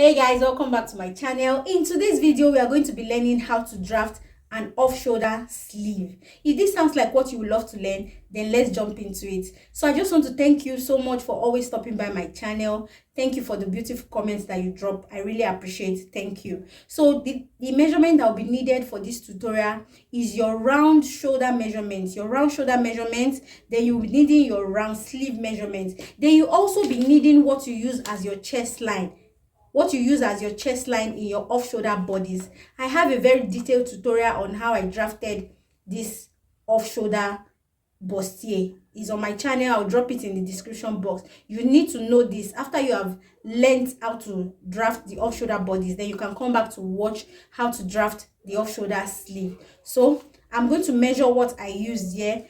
Hey guys, welcome back to my channel. In today's video we are going to be learning how to draft an off-shoulder sleeve. If this sounds like what you would love to learn, then let's jump into it. So I just want to thank you so much for always stopping by my channel. Thank you for the beautiful comments that you drop. I really appreciate it. Thank you. So the measurement that will be needed for this tutorial is your round shoulder measurement. Then you'll be needing your round sleeve measurement. Then you also be needing what you use as your chest line in your off-shoulder bodies. I have a very detailed tutorial on how I drafted this off-shoulder bustier. It's on my channel. I'll drop it in the description box. You need to know this. After you have learned how to draft the off-shoulder bodies, then you can come back to watch how to draft the off-shoulder sleeve. So I'm going to measure what I used here.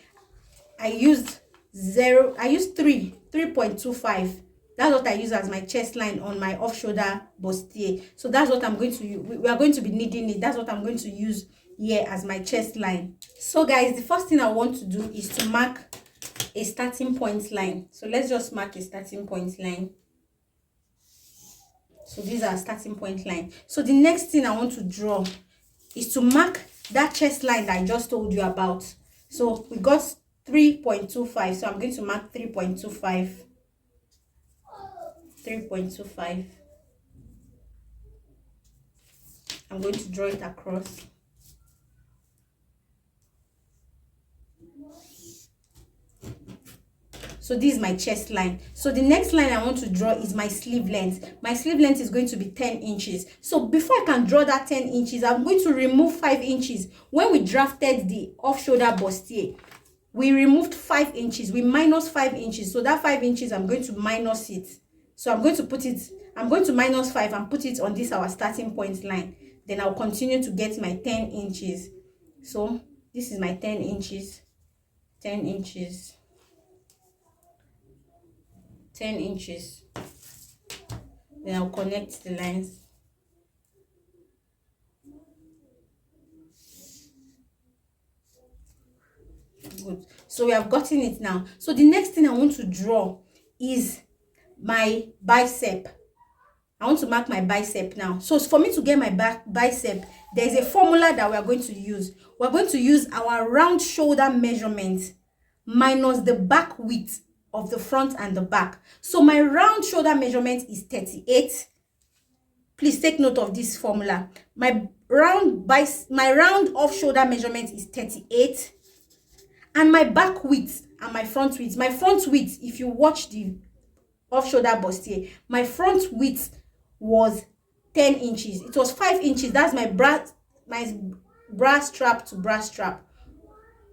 I used 3.25. That's what I use as my chest line on my off-shoulder bustier. So that's what I'm going to use. We are going to be needing it. That's what I'm going to use here as my chest line. So guys, the first thing I want to do is to mark a starting point line. So let's just mark a starting point line. So these are starting point line. So the next thing I want to draw is to mark that chest line that I just told you about. So we got 3.25. So I'm going to mark 3.25. 3.25. I'm going to draw it across. So this is my chest line. So the next line I want to draw is my sleeve length. My sleeve length is going to be 10 inches. So before I can draw that 10 inches, I'm going to remove 5 inches. When we drafted the off-shoulder bustier, we removed 5 inches. We minus 5 inches. So that 5 inches, I'm going to minus it. So I'm going to minus 5 and put it on this our starting point line. Then I'll continue to get my 10 inches. So this is my 10 inches. 10 inches. 10 inches. Then I'll connect the lines. Good. So we have gotten it now. So the next thing I want to draw is my bicep. I want to mark my bicep now. So for me to get my bicep, there's a formula that we are going to use. We're going to use our round shoulder measurement minus the back width of the front and the back. So my round shoulder measurement is 38. Please take note of this formula. My round off shoulder measurement is 38, and my back width and my front width. My front width, if you watch the off-shoulder bustier, my front width was 10 inches. It was 5 inches. That's my bra strap to bra strap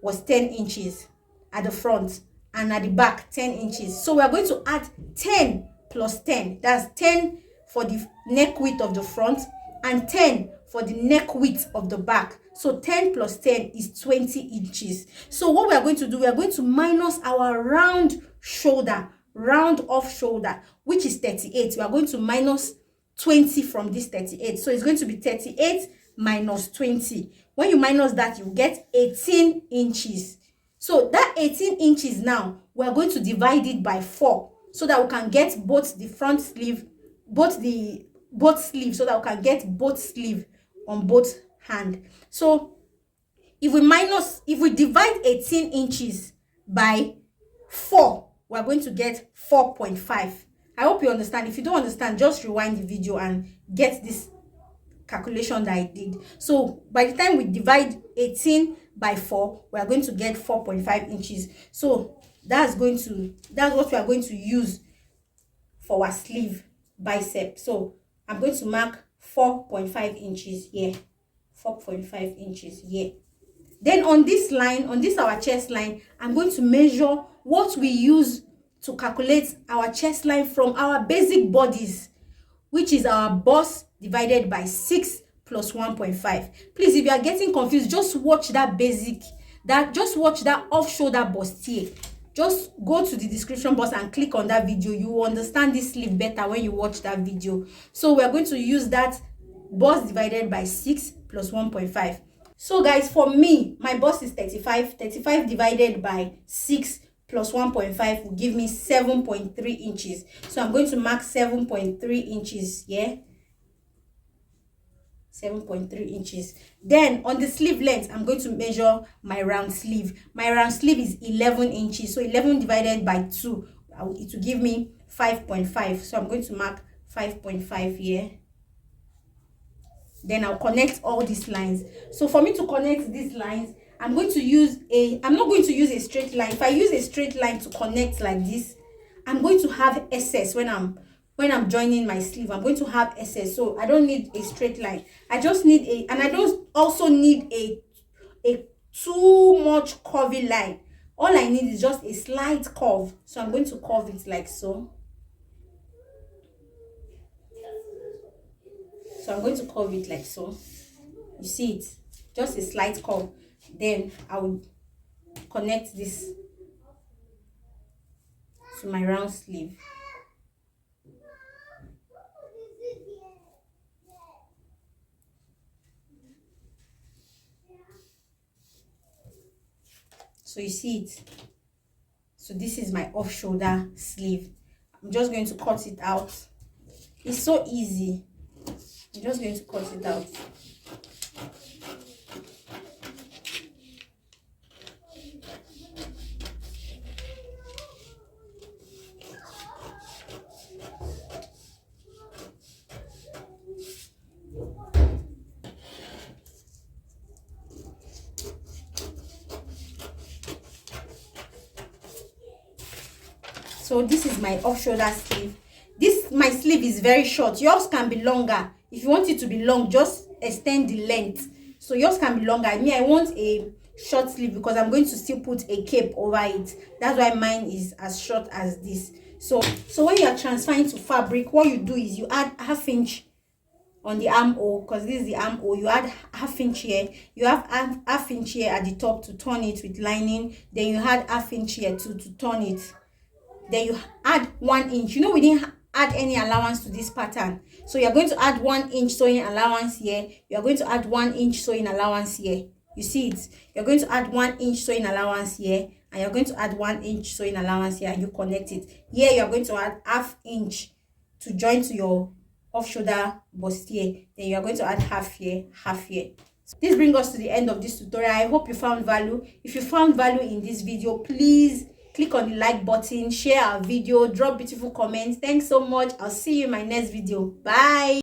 was 10 inches at the front, and at the back 10 inches. So we are going to add 10 plus 10. That's 10 for the neck width of the front and 10 for the neck width of the back. So 10 plus 10 is 20 inches. So what we are going to do, we are going to minus our round off shoulder, which is 38. We are going to minus 20 from this 38. So it's going to be 38 minus 20. When you minus that, you get 18 inches. So that 18 inches now, we are going to divide it by 4 so that we can get both the front sleeve, both sleeves, so that we can get both sleeve on both hand. So if we divide 18 inches by 4, we're going to get 4.5. I hope you understand. If you don't understand, just rewind the video and get this calculation that I did. So by the time we divide 18 by 4, we are going to get 4.5 inches. So that's what we are going to use for our sleeve bicep. So I'm going to mark 4.5 inches here. 4.5 inches here. Then on this line, on this our chest line, I'm going to measure what we use to calculate our chest line from our basic bodies, which is our bust divided by 6 plus 1.5. Please, if you are getting confused, just watch that off-shoulder bustier. Just go to the description box and click on that video. You will understand this sleeve better when you watch that video. So we are going to use that bust divided by 6 plus 1.5. So guys, for me, my bust is 35. 35 divided by 6 plus 1.5 will give me 7.3 inches. So I'm going to mark 7.3 inches here. 7.3 inches. Then on the sleeve length, I'm going to measure my round sleeve. My round sleeve is 11 inches, so 11 divided by 2, it will give me 5.5. So I'm going to mark 5.5 here. Then I'll connect all these lines. So for me to connect these lines, I'm not going to use a straight line. If I use a straight line to connect like this, I'm going to have excess when I'm joining my sleeve. I'm going to have excess, so I don't need a straight line. I just need and I don't also need a too much curvy line. All I need is just a slight curve. So I'm going to curve it like so. So I'm going to curve it like so. You see it? Just a slight curve. Then I will connect this to my round sleeve. So you see it? So this is my off shoulder sleeve. I'm just going to cut it out. It's so easy. I'm just going to cut it out. So this is my off shoulder sleeve. My sleeve is very short. Yours can be longer. If you want it to be long, just extend the length. So yours can be longer. I want a short sleeve because I'm going to still put a cape over it. That's why mine is as short as this. So when you are transferring to fabric, what you do is you add ½ inch on the armhole, because this is the armhole. You add ½ inch here. You have ½ inch here at the top to turn it with lining. Then you add ½ inch here to turn it. Then you add 1 inch. We didn't add any allowance to this pattern, so you're going to add 1 inch sewing allowance here. You're going to add 1 inch sewing allowance here. You see it? You're going to add 1 inch sewing allowance here, and you're going to add 1 inch sewing allowance here, and you connect it here. You're going to add ½ inch to join to your off shoulder bustier. Then you're going to add half here, half here. This brings us to the end of this tutorial. I hope you found value. If you found value in this video, please click on the like button, share our video, drop beautiful comments. Thanks so much. I'll see you in my next video. Bye.